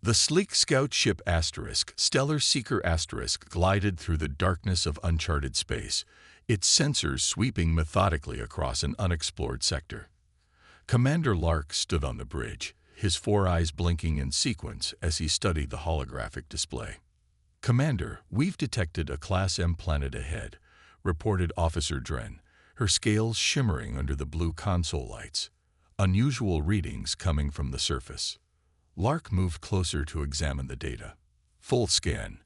The sleek scout ship Stellar Seeker glided through the darkness of uncharted space, its sensors sweeping methodically across an unexplored sector. Commander Lark stood on the bridge, his four eyes blinking in sequence as he studied the holographic display. "Commander, we've detected a Class M planet ahead," reported Officer Dren, her scales shimmering under the blue console lights. Unusual readings coming from the surface. Lark moved closer to examine the data. "Full scan.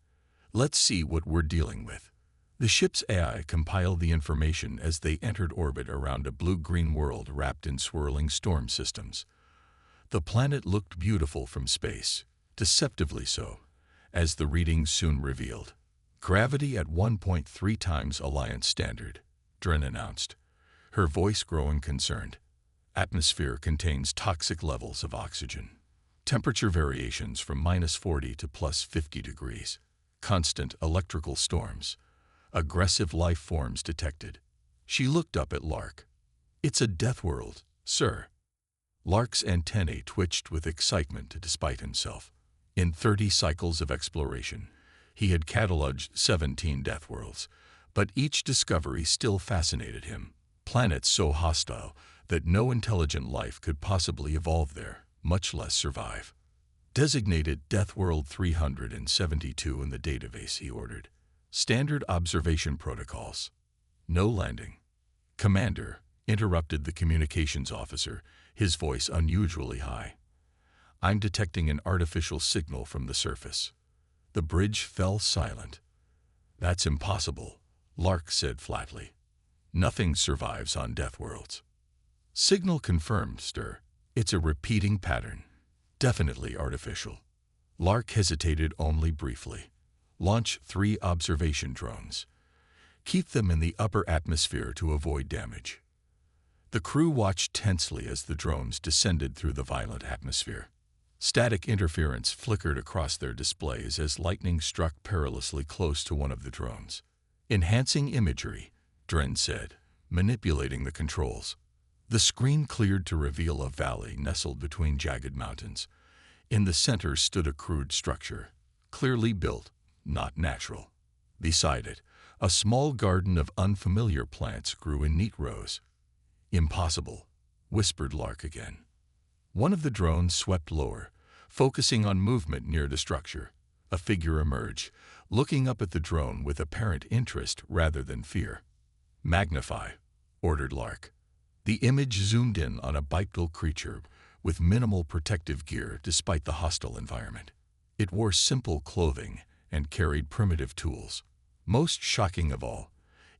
Let's see what we're dealing with." The ship's AI compiled the information as they entered orbit around a blue-green world wrapped in swirling storm systems. The planet looked beautiful from space, deceptively so, as the readings soon revealed. "Gravity at 1.3 times Alliance standard," Dren announced, her voice growing concerned. "Atmosphere contains toxic levels of oxygen. Temperature variations from -40 to +50 degrees. Constant electrical storms. Aggressive life forms detected." She looked up at Lark. "It's a Deathworld, sir." Lark's antennae twitched with excitement despite himself. In 30 cycles of exploration, he had cataloged 17 Deathworlds, but each discovery still fascinated him. Planets so hostile that no intelligent life could possibly evolve there, much less survive. "Designated Deathworld 372 in the database," he ordered. "Standard observation protocols. No landing." "Commander," interrupted the communications officer, his voice unusually high. "I'm detecting an artificial signal from the surface." The bridge fell silent. "That's impossible," Lark said flatly. "Nothing survives on Deathworlds." "Signal confirmed, sir. It's a repeating pattern. Definitely artificial." Lark hesitated only briefly. "Launch 3 observation drones. Keep them in the upper atmosphere to avoid damage." The crew watched tensely as the drones descended through the violent atmosphere. Static interference flickered across their displays as lightning struck perilously close to one of the drones. "Enhancing imagery," Dren said, manipulating the controls. The screen cleared to reveal a valley nestled between jagged mountains. In the center stood a crude structure, clearly built, not natural. Beside it, a small garden of unfamiliar plants grew in neat rows. "Impossible," whispered Lark again. One of the drones swept lower, focusing on movement near the structure. A figure emerged, looking up at the drone with apparent interest rather than fear. "Magnify," ordered Lark. The image zoomed in on a bipedal creature with minimal protective gear despite the hostile environment. It wore simple clothing and carried primitive tools. Most shocking of all,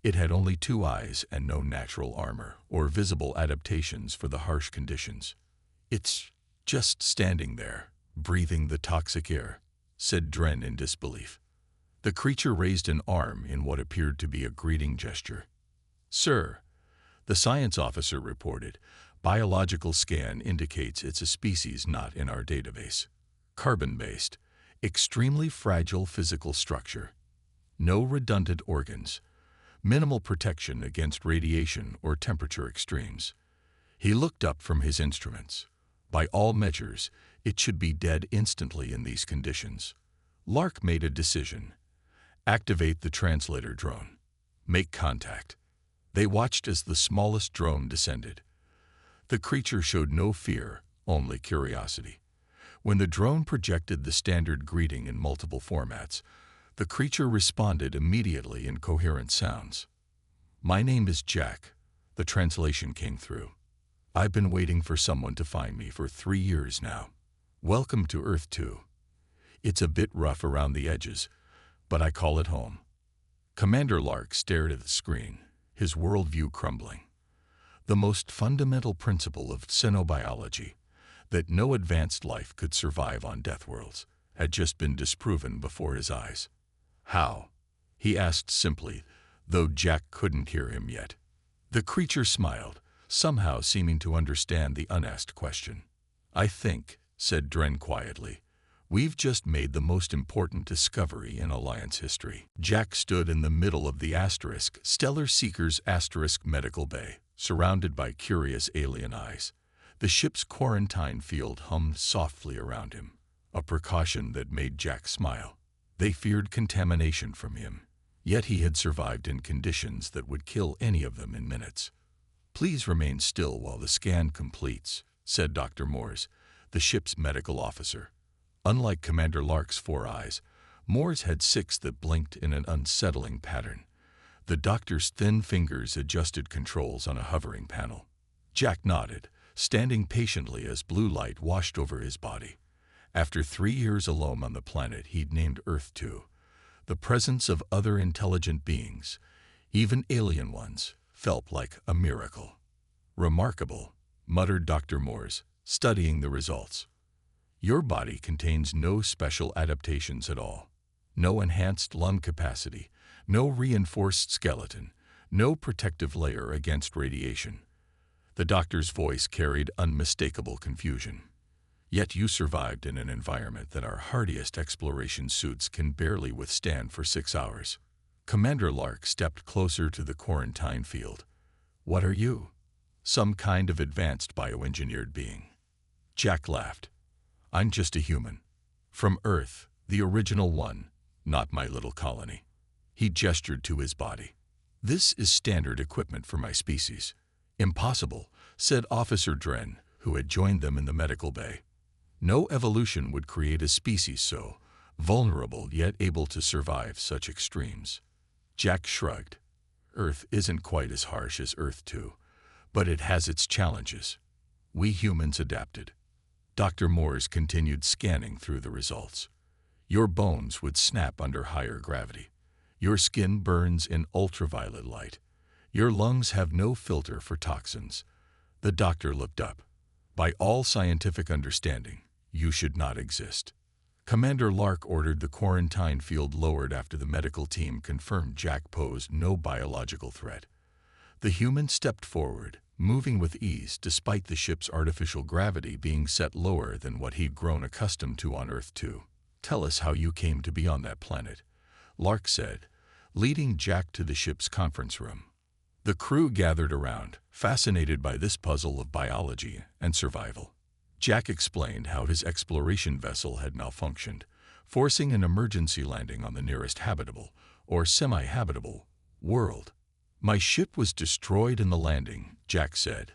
it had only 2 eyes and no natural armor or visible adaptations for the harsh conditions. "It's just standing there, breathing the toxic air," said Dren in disbelief. The creature raised an arm in what appeared to be a greeting gesture. "Sir," the science officer reported, "biological scan indicates it's a species not in our database. Carbon-based, extremely fragile physical structure. No redundant organs. Minimal protection against radiation or temperature extremes." He looked up from his instruments. By all measures, it should be dead instantly in these conditions. Lark made a decision. "Activate the translator drone. Make contact." They watched as the smallest drone descended. The creature showed no fear, only curiosity. When the drone projected the standard greeting in multiple formats, the creature responded immediately in coherent sounds. "My name is Jack," the translation came through. "I've been waiting for someone to find me for 3 years now. Welcome to Earth 2. It's a bit rough around the edges, but I call it home." Commander Lark stared at the screen, his worldview crumbling. The most fundamental principle of xenobiology, that no advanced life could survive on Deathworlds, had just been disproven before his eyes. "How?" he asked simply, though Jack couldn't hear him yet. The creature smiled, somehow seeming to understand the unasked question. "I think," said Dren quietly, "we've just made the most important discovery in Alliance history." Jack stood in the middle of the Stellar Seeker's medical bay, surrounded by curious alien eyes. The ship's quarantine field hummed softly around him. a precaution that made Jack smile. They feared contamination from him, yet he had survived in conditions that would kill any of them in minutes. "Please remain still while the scan completes," said Dr. Moores, the ship's medical officer. Unlike Commander Lark's 4 eyes, Moores had 6 that blinked in an unsettling pattern. The doctor's thin fingers adjusted controls on a hovering panel. Jack nodded, standing patiently as blue light washed over his body. After 3 years alone on the planet he'd named Earth 2, the presence of other intelligent beings, even alien ones, felt like a miracle. "Remarkable," muttered Dr. Moores, studying the results. "Your body contains no special adaptations at all. No enhanced lung capacity, no reinforced skeleton, no protective layer against radiation." The doctor's voice carried unmistakable confusion. "Yet you survived in an environment that our hardiest exploration suits can barely withstand for 6 hours." Commander Lark stepped closer to the quarantine field. "What are you? Some kind of advanced bioengineered being?" Jack laughed. "I'm just a human. From Earth, the original one, not my little colony." He gestured to his body. "This is standard equipment for my species." "Impossible," said Officer Dren, who had joined them in the medical bay. "No evolution would create a species so vulnerable yet able to survive such extremes." Jack shrugged. "Earth isn't quite as harsh as Earth 2, but it has its challenges. We humans adapted." Dr. Moores continued scanning through the results. "Your bones would snap under higher gravity. Your skin burns in ultraviolet light. Your lungs have no filter for toxins." The doctor looked up. "By all scientific understanding, you should not exist." Commander Lark ordered the quarantine field lowered after the medical team confirmed Jack posed no biological threat. The human stepped forward, moving with ease despite the ship's artificial gravity being set lower than what he'd grown accustomed to on Earth 2. "Tell us how you came to be on that planet," Lark said, leading Jack to the ship's conference room. The crew gathered around, fascinated by this puzzle of biology and survival. Jack explained how his exploration vessel had malfunctioned, forcing an emergency landing on the nearest habitable, or semi-habitable, world. "My ship was destroyed in the landing," Jack said.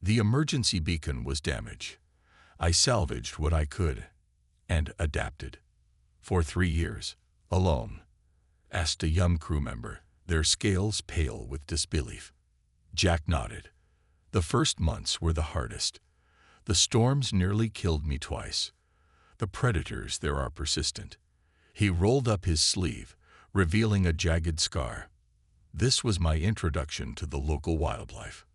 "The emergency beacon was damaged. I salvaged what I could and adapted." "For 3 years, alone?" asked a young crew member, their scales pale with disbelief. Jack nodded. "The first months were the hardest. The storms nearly killed me twice. The predators there are persistent." He rolled up his sleeve, revealing a jagged scar. "This was my introduction to the local wildlife."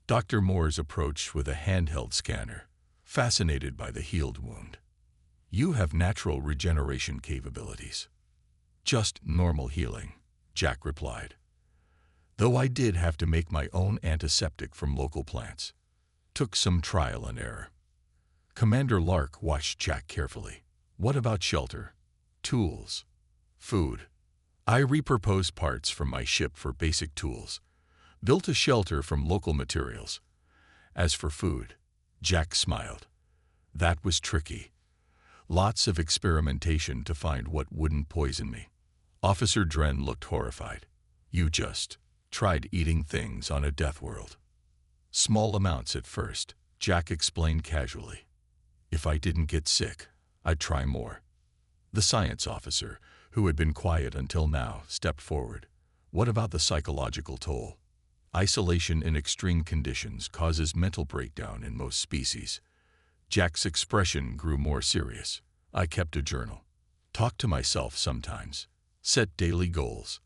Dr. Moores approached with a handheld scanner, fascinated by the healed wound. "You have natural regeneration capabilities." "Just normal healing," Jack replied. "Though I did have to make my own antiseptic from local plants. Took some trial and error." Commander Lark watched Jack carefully. "What about shelter? Tools? Food?" "I repurposed parts from my ship for basic tools. Built a shelter from local materials. As for food," Jack smiled. "That was tricky. Lots of experimentation to find what wouldn't poison me." Officer Dren looked horrified. "You just tried eating things on a Deathworld." "Small amounts at first," Jack explained casually. "If I didn't get sick, I'd try more." The science officer, who had been quiet until now, stepped forward. "What about the psychological toll? Isolation in extreme conditions causes mental breakdown in most species." Jack's expression grew more serious. "I kept a journal. Talked to myself sometimes. Set daily goals."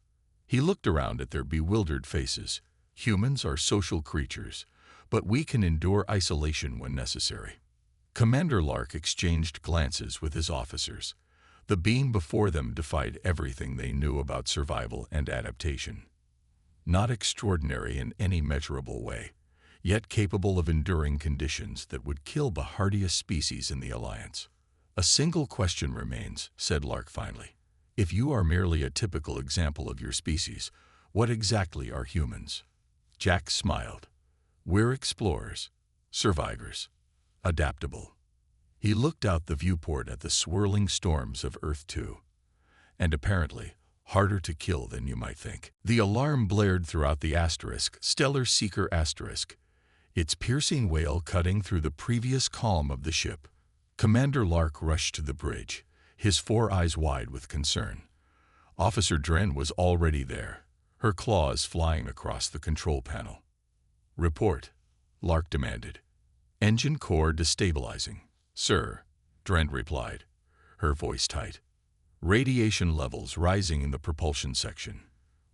He looked around at their bewildered faces. "Humans are social creatures, but we can endure isolation when necessary." Commander Lark exchanged glances with his officers. The being before them defied everything they knew about survival and adaptation. Not extraordinary in any measurable way, yet capable of enduring conditions that would kill the hardiest species in the Alliance. "A single question remains," said Lark finally. "If you are merely a typical example of your species, what exactly are humans?" Jack smiled. "We're explorers, survivors, adaptable." He looked out the viewport at the swirling storms of Earth 2. And apparently, harder to kill than you might think. The alarm blared throughout the asterisk, Stellar Seeker asterisk, its piercing wail cutting through the previous calm of the ship. Commander Lark rushed to the bridge, his 4 eyes wide with concern. Officer Dren was already there, her claws flying across the control panel. "Report," Lark demanded. "Engine core destabilizing, sir," Dren replied, her voice tight. "Radiation levels rising in the propulsion section.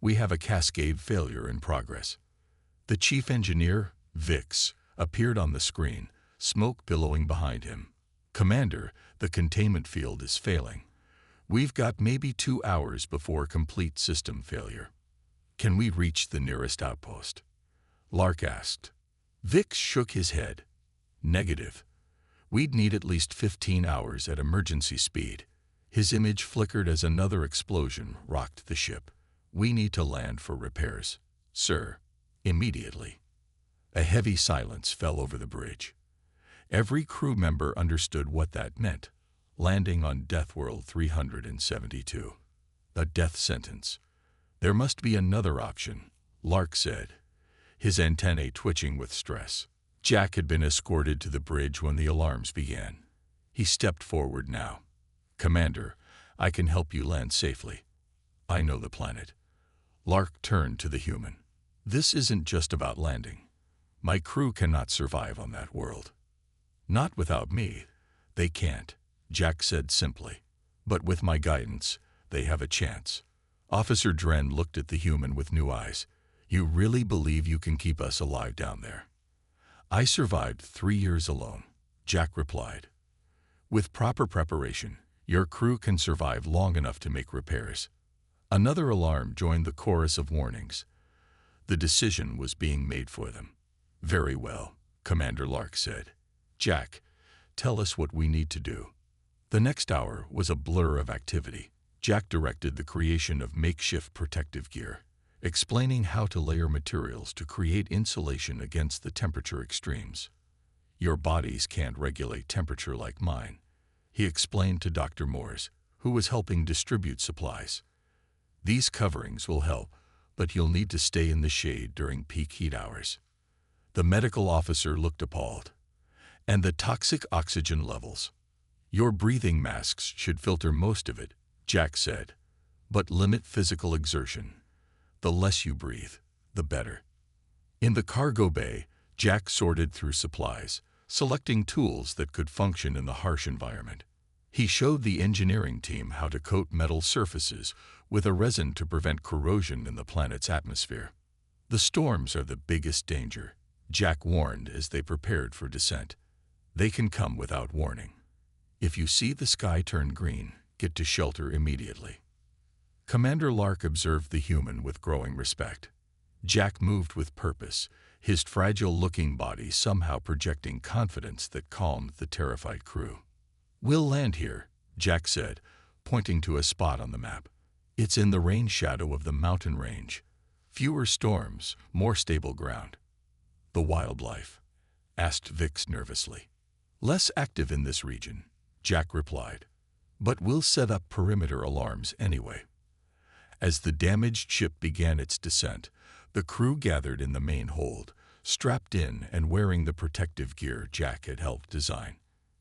We have a cascade failure in progress." The chief engineer, Vix, appeared on the screen, smoke billowing behind him. "Commander, the containment field is failing. We've got maybe 2 hours before complete system failure. Can we reach the nearest outpost?" Lark asked. Vix shook his head. "Negative. We'd need at least 15 hours at emergency speed." His image flickered as another explosion rocked the ship. "We need to land for repairs, sir, immediately." A heavy silence fell over the bridge. Every crew member understood what that meant. Landing on Deathworld 372. A death sentence. "There must be another option," Lark said, his antennae twitching with stress. Jack had been escorted to the bridge when the alarms began. He stepped forward now. "Commander, I can help you land safely. I know the planet." Lark turned to the human. "This isn't just about landing. My crew cannot survive on that world." "Not without me. They can't," Jack said simply. "But with my guidance, they have a chance." Officer Dren looked at the human with new eyes. "You really believe you can keep us alive down there?" "I survived 3 years alone," Jack replied. "With proper preparation, your crew can survive long enough to make repairs." Another alarm joined the chorus of warnings. The decision was being made for them. "Very well," Commander Lark said. "Jack, tell us what we need to do." The next hour was a blur of activity. Jack directed the creation of makeshift protective gear, explaining how to layer materials to create insulation against the temperature extremes. "Your bodies can't regulate temperature like mine," he explained to Dr. Moores, who was helping distribute supplies. "These coverings will help, but you'll need to stay in the shade during peak heat hours." The medical officer looked appalled. "And the toxic oxygen levels?" "Your breathing masks should filter most of it," Jack said, "but limit physical exertion. The less you breathe, the better." In the cargo bay, Jack sorted through supplies, selecting tools that could function in the harsh environment. He showed the engineering team how to coat metal surfaces with a resin to prevent corrosion in the planet's atmosphere. "The storms are the biggest danger," Jack warned as they prepared for descent. "They can come without warning. If you see the sky turn green, get to shelter immediately." Commander Lark observed the human with growing respect. Jack moved with purpose, his fragile-looking body somehow projecting confidence that calmed the terrified crew. "We'll land here," Jack said, pointing to a spot on the map. "It's in the rain shadow of the mountain range. Fewer storms, more stable ground." "The wildlife?" asked Vix nervously. "Less active in this region," Jack replied. "But we'll set up perimeter alarms anyway." As the damaged ship began its descent, the crew gathered in the main hold, strapped in and wearing the protective gear Jack had helped design.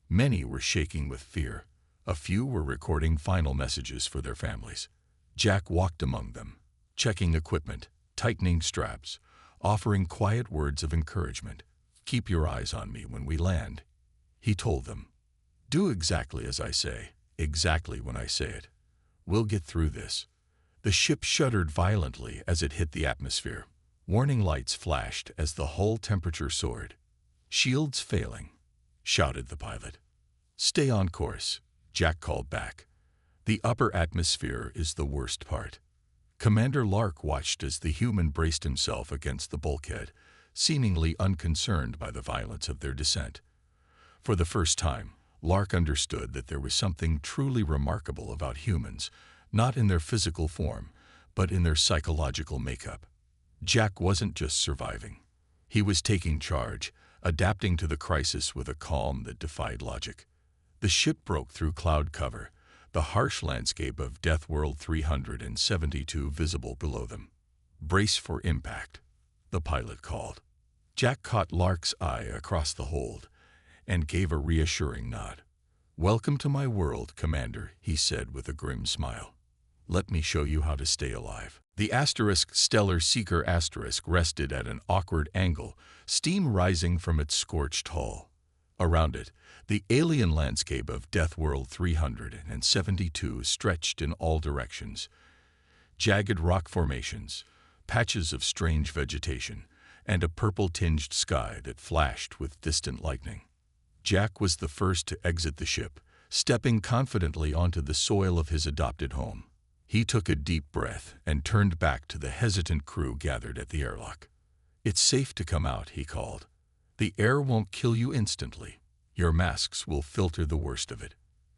Many were shaking with fear. A few were recording final messages for their families. Jack walked among them, checking equipment, tightening straps, offering quiet words of encouragement. "Keep your eyes on me when we land," he told them. "Do exactly as I say, exactly when I say it. We'll get through this." The ship shuddered violently as it hit the atmosphere. Warning lights flashed as the hull temperature soared. "Shields failing," shouted the pilot. "Stay on course," Jack called back. "The upper atmosphere is the worst part." Commander Lark watched as the human braced himself against the bulkhead, seemingly unconcerned by the violence of their descent. For the first time, Lark understood that there was something truly remarkable about humans, not in their physical form, but in their psychological makeup. Jack wasn't just surviving. He was taking charge, adapting to the crisis with a calm that defied logic. The ship broke through cloud cover, the harsh landscape of Deathworld 372 visible below them. "Brace for impact," the pilot called. Jack caught Lark's eye across the hold and gave a reassuring nod. "Welcome to my world, Commander," he said with a grim smile. "Let me show you how to stay alive." The Stellar Seeker rested at an awkward angle, steam rising from its scorched hull. Around it, the alien landscape of Deathworld 372 stretched in all directions. Jagged rock formations, patches of strange vegetation, and a purple-tinged sky that flashed with distant lightning. Jack was the first to exit the ship, stepping confidently onto the soil of his adopted home. He took a deep breath and turned back to the hesitant crew gathered at the airlock. "It's safe to come out," he called. "The air won't kill you instantly. Your masks will filter the worst of it."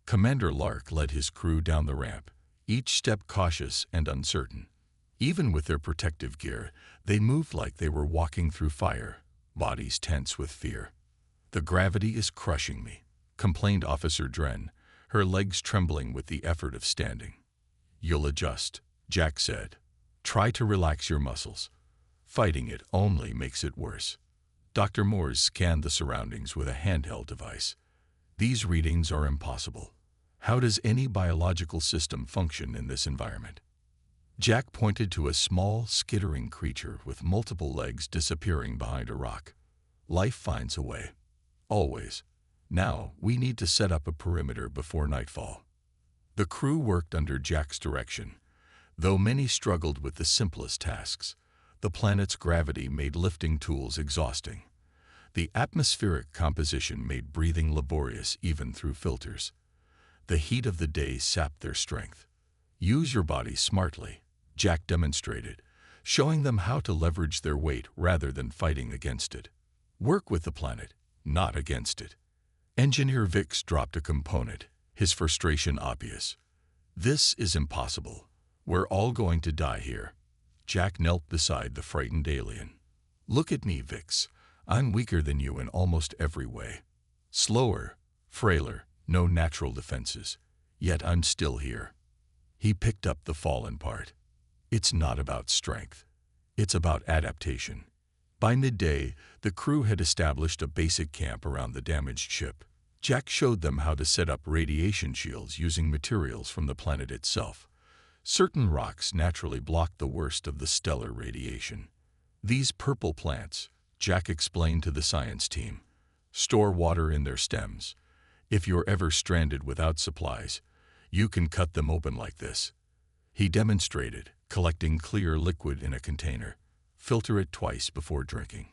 Commander Lark led his crew down the ramp, each step cautious and uncertain. Even with their protective gear, they moved like they were walking through fire, bodies tense with fear. "The gravity is crushing me," complained Officer Dren, her legs trembling with the effort of standing. "You'll adjust," Jack said. "Try to relax your muscles. Fighting it only makes it worse." Dr. Moores scanned the surroundings with a handheld device. "These readings are impossible. How does any biological system function in this environment?" Jack pointed to a small, skittering creature with multiple legs disappearing behind a rock. "Life finds a way. Always. Now, we need to set up a perimeter before nightfall." The crew worked under Jack's direction. Though many struggled with the simplest tasks, the planet's gravity made lifting tools exhausting. The atmospheric composition made breathing laborious even through filters. The heat of the day sapped their strength. "Use your body smartly," Jack demonstrated, showing them how to leverage their weight rather than fighting against it. "Work with the planet, not against it." Engineer Vix dropped a component, his frustration obvious. "This is impossible. We're all going to die here." Jack knelt beside the frightened alien. "Look at me, Vix. I'm weaker than you in almost every way. Slower, frailer, no natural defenses. Yet I'm still here." He picked up the fallen part. "It's not about strength. It's about adaptation." By midday, the crew had established a basic camp around the damaged ship. Jack showed them how to set up radiation shields using materials from the planet itself. Certain rocks naturally blocked the worst of the stellar radiation. "These purple plants," Jack explained to the science team, "store water in their stems. If you're ever stranded without supplies, you can cut them open like this." He demonstrated, collecting clear liquid in a container. "Filter it twice before drinking."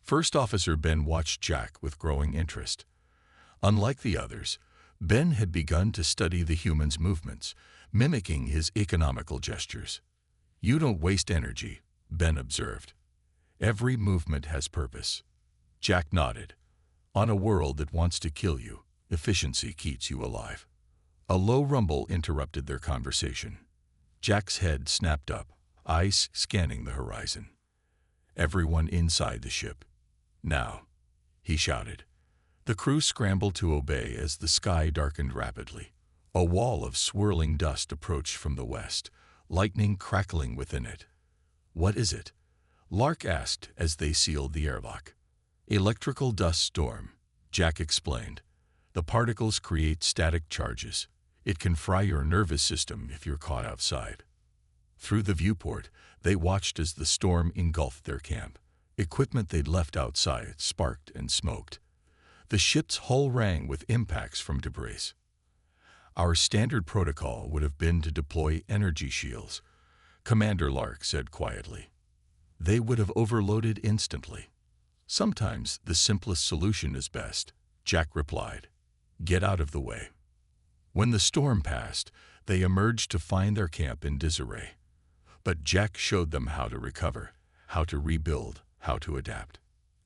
First Officer Ben watched Jack with growing interest. Unlike the others, Ben had begun to study the human's movements, mimicking his economical gestures. "You don't waste energy," Ben observed. "Every movement has purpose." Jack nodded. "On a world that wants to kill you, efficiency keeps you alive." A low rumble interrupted their conversation. Jack's head snapped up, eyes scanning the horizon. "Everyone inside the ship. Now," he shouted. The crew scrambled to obey as the sky darkened rapidly. A wall of swirling dust approached from the west, lightning crackling within it. "What is it?" Lark asked as they sealed the airlock. "Electrical dust storm," Jack explained. "The particles create static charges. It can fry your nervous system if you're caught outside." Through the viewport, they watched as the storm engulfed their camp. Equipment they'd left outside sparked and smoked. The ship's hull rang with impacts from debris. "Our standard protocol would have been to deploy energy shields," Commander Lark said quietly. "They would have overloaded instantly." "Sometimes the simplest solution is best," Jack replied. "Get out of the way." When the storm passed, they emerged to find their camp in disarray. But Jack showed them how to recover, how to rebuild, how to adapt.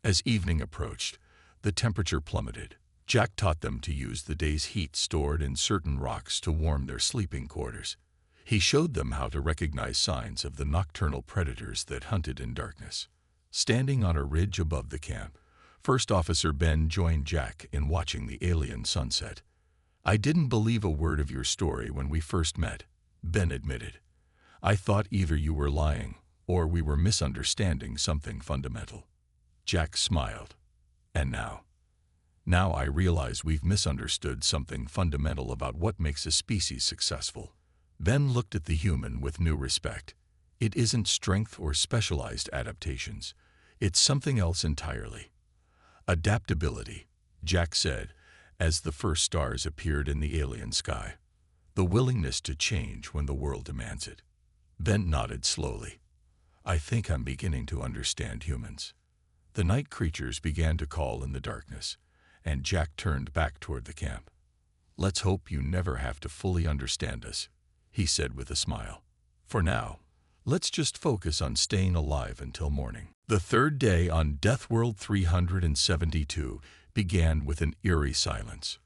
As evening approached, the temperature plummeted. Jack taught them to use the day's heat stored in certain rocks to warm their sleeping quarters. He showed them how to recognize signs of the nocturnal predators that hunted in darkness. Standing on a ridge above the camp, First Officer Ben joined Jack in watching the alien sunset. I didn't believe a word of your story when we first met, Ben admitted. I thought either you were lying or we were misunderstanding something fundamental. Jack smiled. And now? Now I realize we've misunderstood something fundamental about what makes a species successful. Ben looked at the human with new respect. It isn't strength or specialized adaptations. It's something else entirely. Adaptability, Jack said, as the first stars appeared in the alien sky. The willingness to change when the world demands it. Ben nodded slowly. I think I'm beginning to understand humans. The night creatures began to call in the darkness, and Jack turned back toward the camp. Let's hope you never have to fully understand us, he said with a smile. For now, let's just focus on staying alive until morning. The third day on Deathworld 372 began with an eerie silence.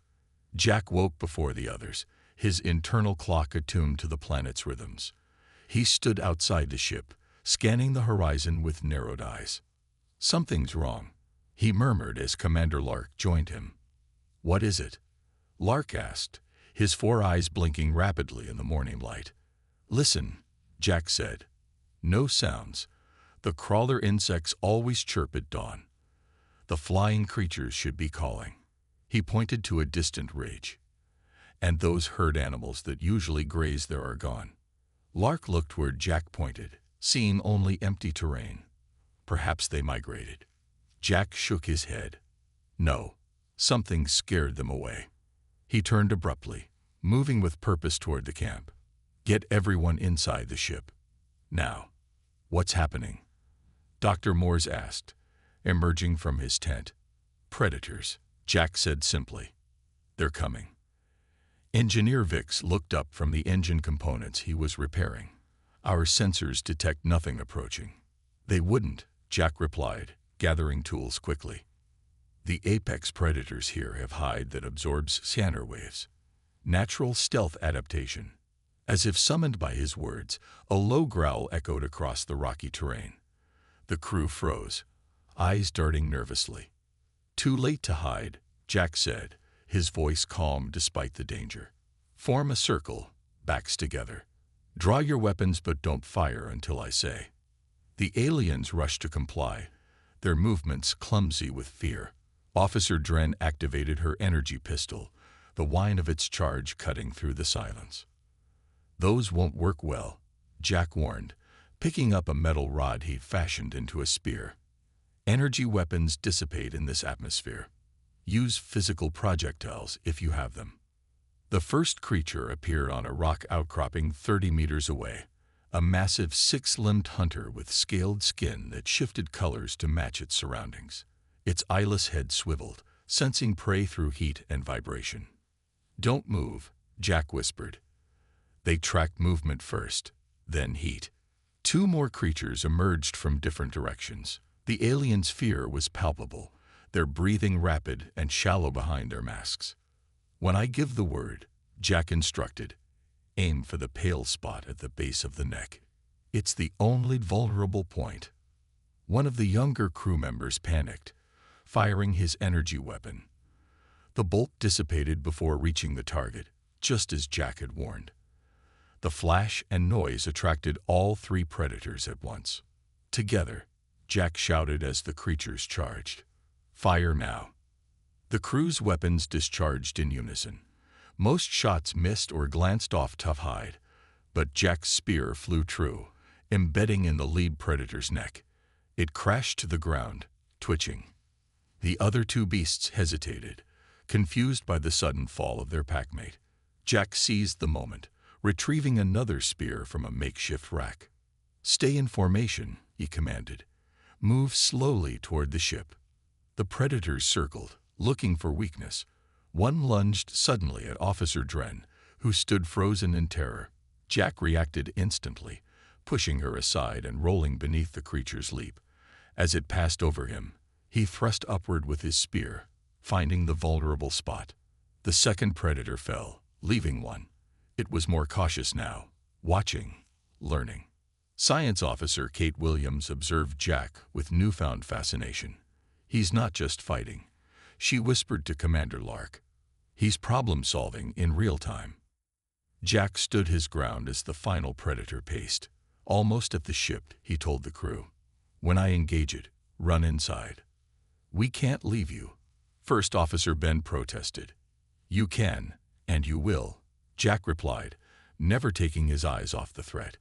Jack woke before the others, his internal clock attuned to the planet's rhythms. He stood outside the ship, scanning the horizon with narrowed eyes. Something's wrong, he murmured as Commander Lark joined him. What is it? Lark asked, his 4 eyes blinking rapidly in the morning light. Listen, Jack said. No sounds. The crawler insects always chirp at dawn. The flying creatures should be calling. He pointed to a distant ridge. And those herd animals that usually graze there are gone. Lark looked where Jack pointed, seeing only empty terrain. Perhaps they migrated. Jack shook his head. No, something scared them away. He turned abruptly, moving with purpose toward the camp. Get everyone inside the ship. Now. What's happening? Dr. Moores asked, emerging from his tent. Predators, Jack said simply. They're coming. Engineer Vix looked up from the engine components he was repairing. Our sensors detect nothing approaching. They wouldn't, Jack replied, gathering tools quickly. The apex predators here have hide that absorbs scanner waves. Natural stealth adaptation. As if summoned by his words, a low growl echoed across the rocky terrain. The crew froze, eyes darting nervously. Too late to hide, Jack said, his voice calm despite the danger. Form a circle, backs together. Draw your weapons but don't fire until I say. The aliens rushed to comply, their movements clumsy with fear. Officer Dren activated her energy pistol, the whine of its charge cutting through the silence. Those won't work well, Jack warned, picking up a metal rod he fashioned into a spear. Energy weapons dissipate in this atmosphere. Use physical projectiles if you have them. The first creature appeared on a rock outcropping 30 meters away, a massive 6-limbed hunter with scaled skin that shifted colors to match its surroundings. Its eyeless head swiveled, sensing prey through heat and vibration. Don't move, Jack whispered. They tracked movement first, then heat. 2 more creatures emerged from different directions. The aliens' fear was palpable, their breathing rapid and shallow behind their masks. When I give the word, Jack instructed, aim for the pale spot at the base of the neck. It's the only vulnerable point. One of the younger crew members panicked, firing his energy weapon. The bolt dissipated before reaching the target, just as Jack had warned. The flash and noise attracted all 3 predators at once. Together, Jack shouted as the creatures charged. Fire now. The crew's weapons discharged in unison. Most shots missed or glanced off tough hide, but Jack's spear flew true, embedding in the lead predator's neck. It crashed to the ground, twitching. The other 2 beasts hesitated, confused by the sudden fall of their packmate. Jack seized the moment, retrieving another spear from a makeshift rack. Stay in formation, he commanded. Move slowly toward the ship. The predators circled, looking for weakness. One lunged suddenly at Officer Dren, who stood frozen in terror. Jack reacted instantly, pushing her aside and rolling beneath the creature's leap. As it passed over him, he thrust upward with his spear, finding the vulnerable spot. The second predator fell, leaving one. It was more cautious now, watching, learning. Science Officer Kate Williams observed Jack with newfound fascination. He's not just fighting, she whispered to Commander Lark. He's problem-solving in real time. Jack stood his ground as the final predator paced. Almost at the ship, he told the crew, "When I engage it, run inside." "We can't leave you," First Officer Ben protested. "You can, and you will," Jack replied, never taking his eyes off the threat.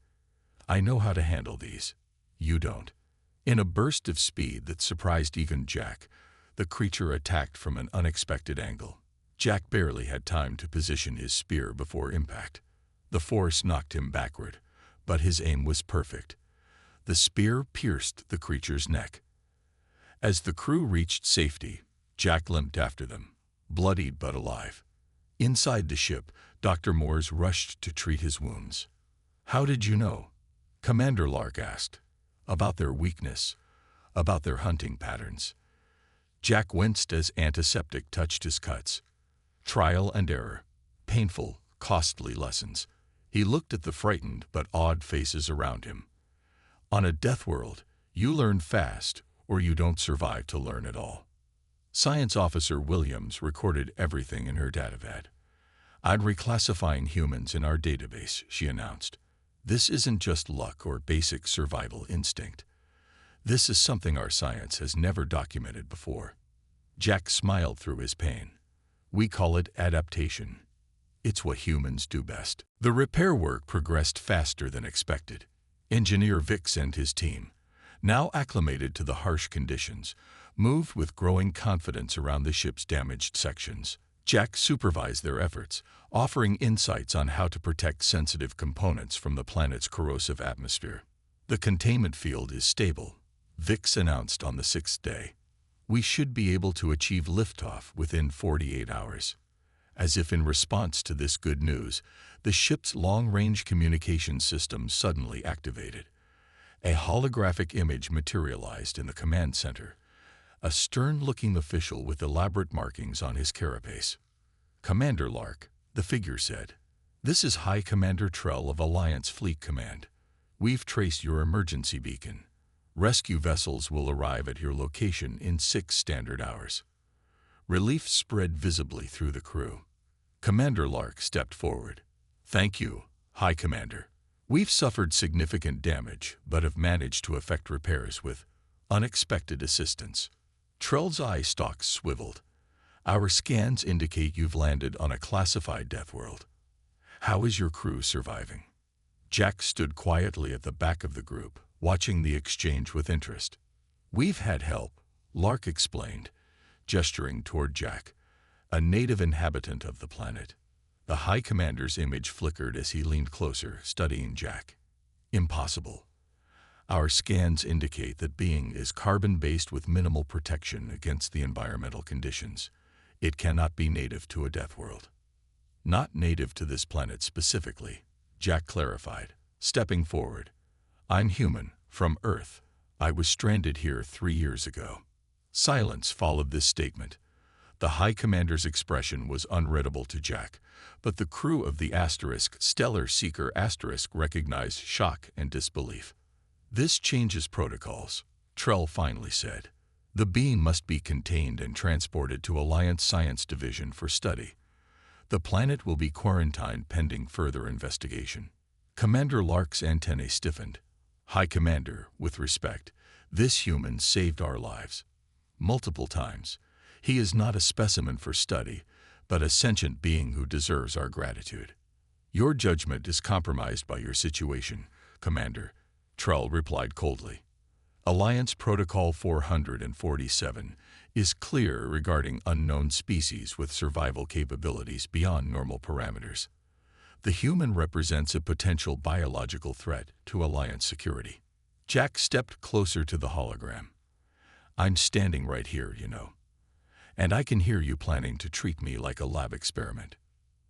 "I know how to handle these. You don't." In a burst of speed that surprised even Jack, the creature attacked from an unexpected angle. Jack barely had time to position his spear before impact. The force knocked him backward, but his aim was perfect. The spear pierced the creature's neck. As the crew reached safety, Jack limped after them, bloodied but alive. Inside the ship, Dr. Moores rushed to treat his wounds. "How did you know?" Commander Lark asked. "About their weakness, about their hunting patterns." Jack winced as antiseptic touched his cuts. Trial and error, painful, costly lessons. He looked at the frightened but awed faces around him. On a Deathworld, you learn fast or you don't survive to learn at all. Science Officer Williams recorded everything in her datavat. "I'm reclassifying humans in our database," she announced. "This isn't just luck or basic survival instinct. This is something our science has never documented before." Jack smiled through his pain. "We call it adaptation. It's what humans do best." The repair work progressed faster than expected. Engineer Vix and his team, now acclimated to the harsh conditions, moved with growing confidence around the ship's damaged sections. Jack supervised their efforts, offering insights on how to protect sensitive components from the planet's corrosive atmosphere. "The containment field is stable," Vix announced on the 6th day. "We should be able to achieve liftoff within 48 hours. As if in response to this good news, the ship's long-range communication system suddenly activated. A holographic image materialized in the command center, a stern-looking official with elaborate markings on his carapace. "Commander Lark," the figure said. "This is High Commander Trell of Alliance Fleet Command. We've traced your emergency beacon. Rescue vessels will arrive at your location in 6 standard hours." Relief spread visibly through the crew. Commander Lark stepped forward. "Thank you, High Commander. We've suffered significant damage, but have managed to effect repairs with unexpected assistance." Trell's eye stalks swiveled. "Our scans indicate you've landed on a classified Deathworld. How is your crew surviving?" Jack stood quietly at the back of the group, watching the exchange with interest. "We've had help," Lark explained, gesturing toward Jack, a native inhabitant of the planet. The High Commander's image flickered as he leaned closer, studying Jack. "Impossible. Our scans indicate that being is carbon-based with minimal protection against the environmental conditions. It cannot be native to a Deathworld." "Not native to this planet specifically," Jack clarified, stepping forward. "I'm human, from Earth. I was stranded here 3 years ago." Silence followed this statement. The High Commander's expression was unreadable to Jack, but the crew of the Stellar Seeker recognized shock and disbelief. "This changes protocols," Trell finally said. "The being must be contained and transported to Alliance Science Division for study. The planet will be quarantined pending further investigation." Commander Lark's antennae stiffened. "High Commander, with respect, this human saved our lives. Multiple times. He is not a specimen for study, but a sentient being who deserves our gratitude." "Your judgment is compromised by your situation, Commander," Trell replied coldly. "Alliance Protocol 447 is clear regarding unknown species with survival capabilities beyond normal parameters. The human represents a potential biological threat to Alliance security." Jack stepped closer to the hologram. "I'm standing right here, you know. And I can hear you planning to treat me like a lab experiment."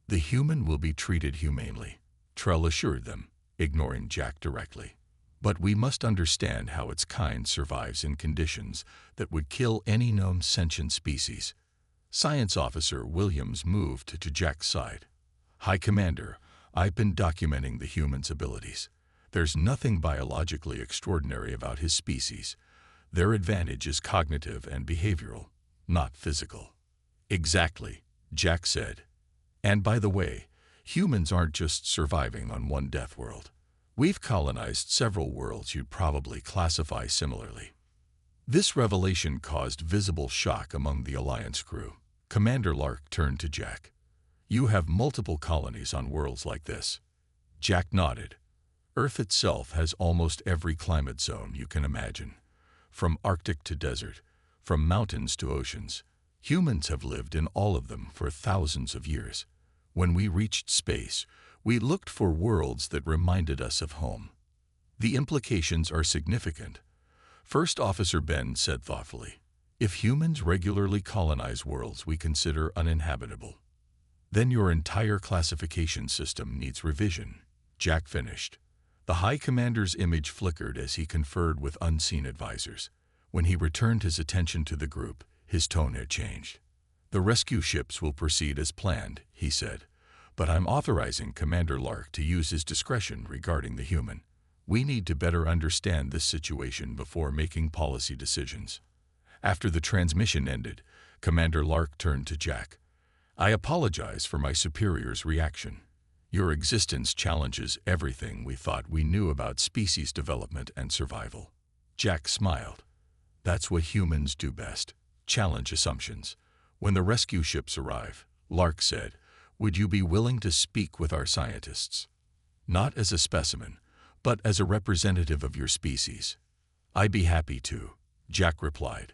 "The human will be treated humanely," Trell assured them, ignoring Jack directly. "But we must understand how its kind survives in conditions that would kill any known sentient species." Science Officer Williams moved to Jack's side. "High Commander, I've been documenting the human's abilities. There's nothing biologically extraordinary about his species. Their advantage is cognitive and behavioral, not physical." "Exactly," Jack said. And by the way, humans aren't just surviving on one death world. We've colonized several worlds you'd probably classify similarly. This revelation caused visible shock among the Alliance crew. Commander Lark turned to Jack. You have multiple colonies on worlds like this. Jack nodded. Earth itself has almost every climate zone you can imagine. From Arctic to desert, from mountains to oceans. Humans have lived in all of them for thousands of years. When we reached space, we looked for worlds that reminded us of home. The implications are significant. First Officer Ben said thoughtfully, if humans regularly colonize worlds we consider uninhabitable, then your entire classification system needs revision. Jack finished. The High Commander's image flickered as he conferred with unseen advisors. When he returned his attention to the group, his tone had changed. The rescue ships will proceed as planned, he said, but I'm authorizing Commander Lark to use his discretion regarding the human. We need to better understand this situation before making policy decisions. After the transmission ended, Commander Lark turned to Jack. I apologize for my superior's reaction. Your existence challenges everything we thought we knew about species development and survival. Jack smiled. That's what humans do best, challenge assumptions. When the rescue ships arrive, Lark said, would you be willing to speak with our scientists? Not as a specimen, but as a representative of your species. I'd be happy to, Jack replied.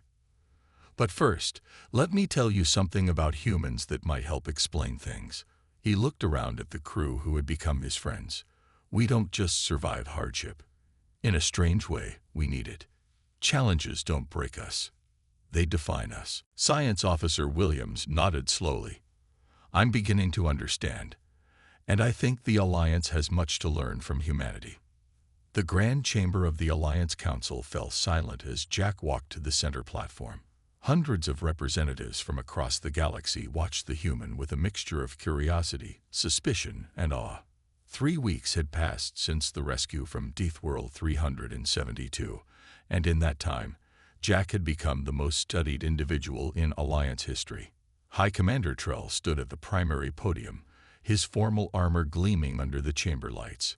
But first, let me tell you something about humans that might help explain things. He looked around at the crew who had become his friends. We don't just survive hardship. In a strange way, we need it. Challenges don't break us. They define us. Science Officer Williams nodded slowly. I'm beginning to understand, and I think the Alliance has much to learn from humanity. The Grand Chamber of the Alliance Council fell silent as Jack walked to the center platform. Hundreds of representatives from across the galaxy watched the human with a mixture of curiosity, suspicion, and awe. 3 weeks had passed since the rescue from Deathworld 372, and in that time, Jack had become the most studied individual in Alliance history. High Commander Trell stood at the primary podium, his formal armor gleaming under the chamber lights.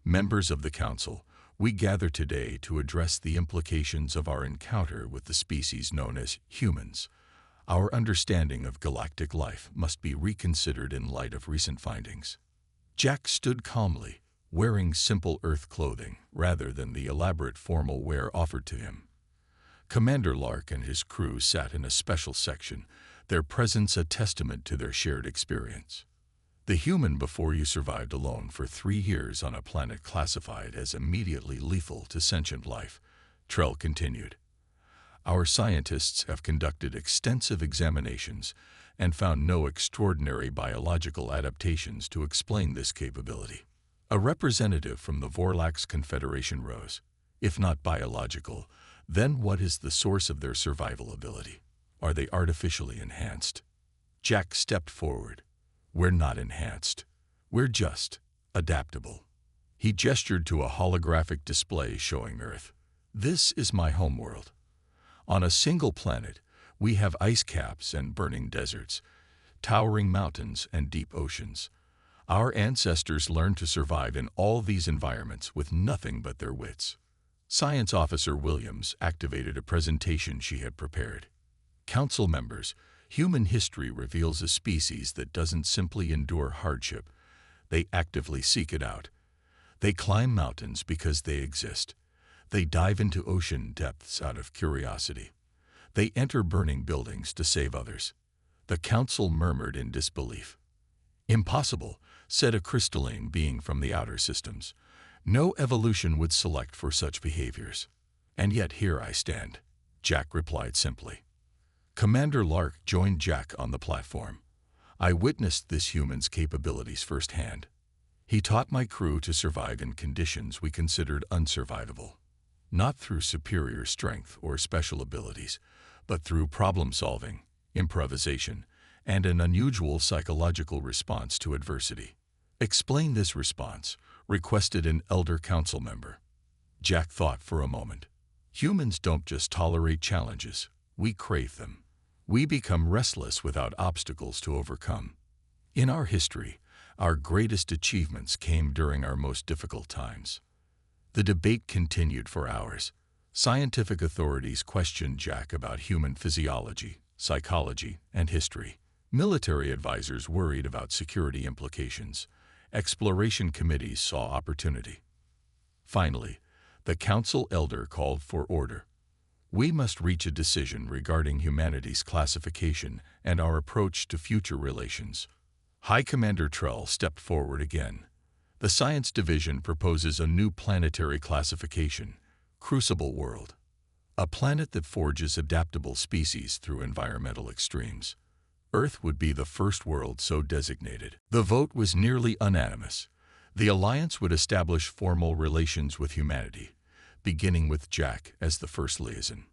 Members of the Council, we gather today to address the implications of our encounter with the species known as humans. Our understanding of galactic life must be reconsidered in light of recent findings. Jack stood calmly, wearing simple Earth clothing rather than the elaborate formal wear offered to him. Commander Lark and his crew sat in a special section, their presence a testament to their shared experience. The human before you survived alone for 3 years on a planet classified as immediately lethal to sentient life, Trell continued. Our scientists have conducted extensive examinations and found no extraordinary biological adaptations to explain this capability. A representative from the Vorlax Confederation rose. If not biological, then what is the source of their survival ability? Are they artificially enhanced? Jack stepped forward. We're not enhanced. We're just adaptable. He gestured to a holographic display showing Earth. This is my homeworld. On a single planet, we have ice caps and burning deserts, towering mountains and deep oceans. Our ancestors learned to survive in all these environments with nothing but their wits. Science Officer Williams activated a presentation she had prepared. Council members, human history reveals a species that doesn't simply endure hardship. They actively seek it out. They climb mountains because they exist. They dive into ocean depths out of curiosity. They enter burning buildings to save others. The council murmured in disbelief. Impossible, said a crystalline being from the outer systems. No evolution would select for such behaviors. And yet here I stand, Jack replied simply. Commander Lark joined Jack on the platform. I witnessed this human's capabilities firsthand. He taught my crew to survive in conditions we considered unsurvivable. Not through superior strength or special abilities, but through problem-solving, improvisation, and an unusual psychological response to adversity. Explain this response, requested an elder council member. Jack thought for a moment. Humans don't just tolerate challenges, we crave them. We become restless without obstacles to overcome. In our history, our greatest achievements came during our most difficult times. The debate continued for hours. Scientific authorities questioned Jack about human physiology, psychology, and history. Military advisors worried about security implications. Exploration committees saw opportunity. Finally, the council elder called for order. We must reach a decision regarding humanity's classification and our approach to future relations. High Commander Trell stepped forward again. The Science Division proposes a new planetary classification, Crucible World, a planet that forges adaptable species through environmental extremes. Earth would be the first world so designated. The vote was nearly unanimous. The Alliance would establish formal relations with humanity, beginning with Jack as the first liaison.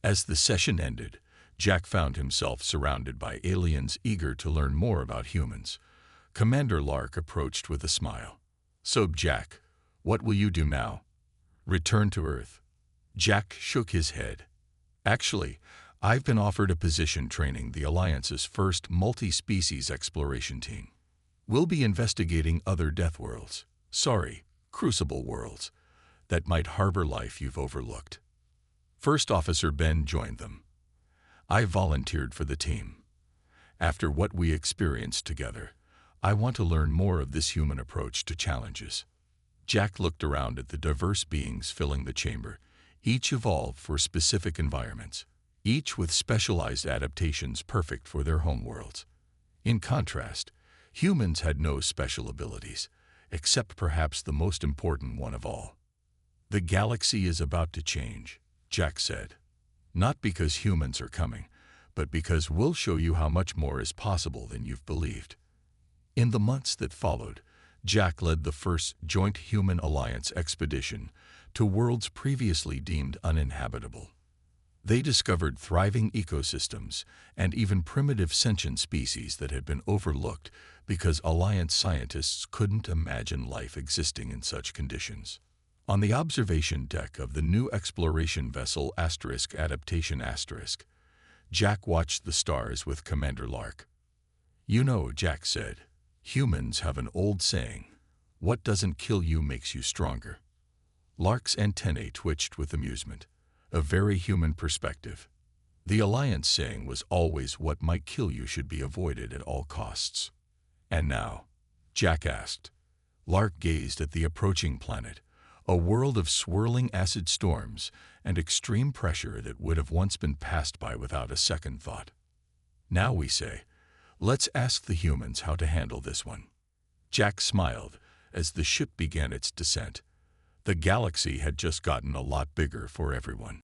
As the session ended, Jack found himself surrounded by aliens eager to learn more about humans. Commander Lark approached with a smile. "So, Jack, what will you do now?" "Return to Earth." Jack shook his head. "Actually, I've been offered a position training the Alliance's first multi-species exploration team. We'll be investigating other Deathworlds, Crucible Worlds, that might harbor life you've overlooked." First Officer Ben joined them. "I volunteered for the team. After what we experienced together, I want to learn more of this human approach to challenges." Jack looked around at the diverse beings filling the chamber, each evolved for specific environments, each with specialized adaptations perfect for their homeworlds. In contrast, humans had no special abilities, except perhaps the most important one of all. "The galaxy is about to change," Jack said. "Not because humans are coming, but because we'll show you how much more is possible than you've believed." In the months that followed, Jack led the first joint Human Alliance expedition to worlds previously deemed uninhabitable. They discovered thriving ecosystems and even primitive sentient species that had been overlooked because Alliance scientists couldn't imagine life existing in such conditions. On the observation deck of the new exploration vessel Adaptation *, Jack watched the stars with Commander Lark. "You know," Jack said, "humans have an old saying, 'What doesn't kill you makes you stronger.'" Lark's antennae twitched with amusement. A very human perspective. The Alliance saying was always what might kill you should be avoided at all costs. "And now?" Jack asked. Lark gazed at the approaching planet, a world of swirling acid storms and extreme pressure that would have once been passed by without a second thought. "Now we say, let's ask the humans how to handle this one." Jack smiled as the ship began its descent. The galaxy had just gotten a lot bigger for everyone.